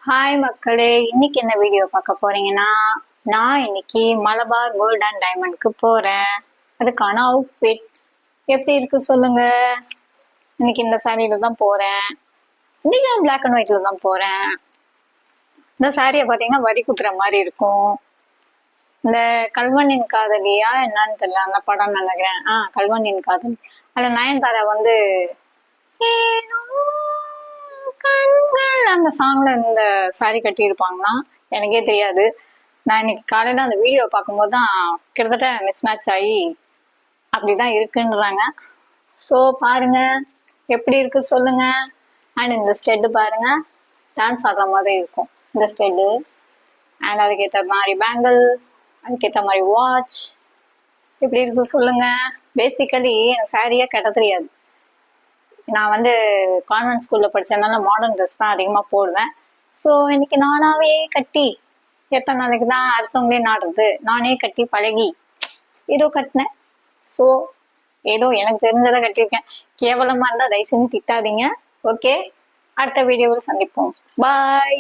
Hi மக்களே, இன்னைக்கு என்ன வீடியோ பார்க்க போறீங்கன்னா, நான் இன்னைக்கு மலபார் கோல்ட் அண்ட் டைமண்ட்க்கு போறேன். அதுக்கான அவுட்ஃபிட் எப்படி இருக்கு சொல்லுங்க. இன்னைக்கு இந்த சாரியில தான் போறேன். இன்னைக்கு நான் பிளாக் அண்ட் ஒயிட்ல தான் போறேன். இந்த சாரியை பார்த்தீங்கன்னா வரி குத்துற மாதிரி இருக்கும். இந்த கல்வனின் காதலியா என்னன்னு தெரியல, அந்த படம் நினைக்கிறேன். கல்வனின் காதலி. அதுல நயன்தாரா வந்து ஏனோ கண்கள் அந்த சாங்ல இந்த சாரி கட்டி இருப்பாங்கன்னா எனக்கே தெரியாது. நான் இன்னைக்கு காலையில அந்த வீடியோ பார்க்கும்போது தான் கிட்டத்தட்ட மிஸ் மேட்ச் ஆகி அப்படிதான் இருக்குன்றாங்க. ஸோ பாருங்க எப்படி இருக்கு சொல்லுங்க. அண்ட் இந்த ஸ்டெட்டு பாருங்க, டான்ஸ் ஆடுற மாதிரி இருக்கும் இந்த ஸ்டெட்டு. அண்ட் அதுக்கேற்ற மாதிரி பேங்கிள், அதுக்கேற்ற மாதிரி வாட்ச் எப்படி இருக்கு சொல்லுங்க. பேசிக்கலி எனக்கு சாரியே கட்ட தெரியாது. நான் வந்து கான்வென்ட் ஸ்கூல்ல படிச்சதுனால மாடர்ன் ட்ரெஸ் தான் அதிகமாக போடுவேன். ஸோ இன்னைக்கு நானாவே கட்டி எத்தனை நாளைக்கு தான் அடுத்தவங்களே நாடுறது, நானே கட்டி பழகி ஏதோ கட்டினேன். ஸோ ஏதோ எனக்கு தெரிஞ்சதை கட்டியிருக்கேன். கேவலமா இருந்தால் தயவு செஞ்சு திட்டாதீங்க. ஓகே, அடுத்த வீடியோவில் சந்திப்போம். பாய்.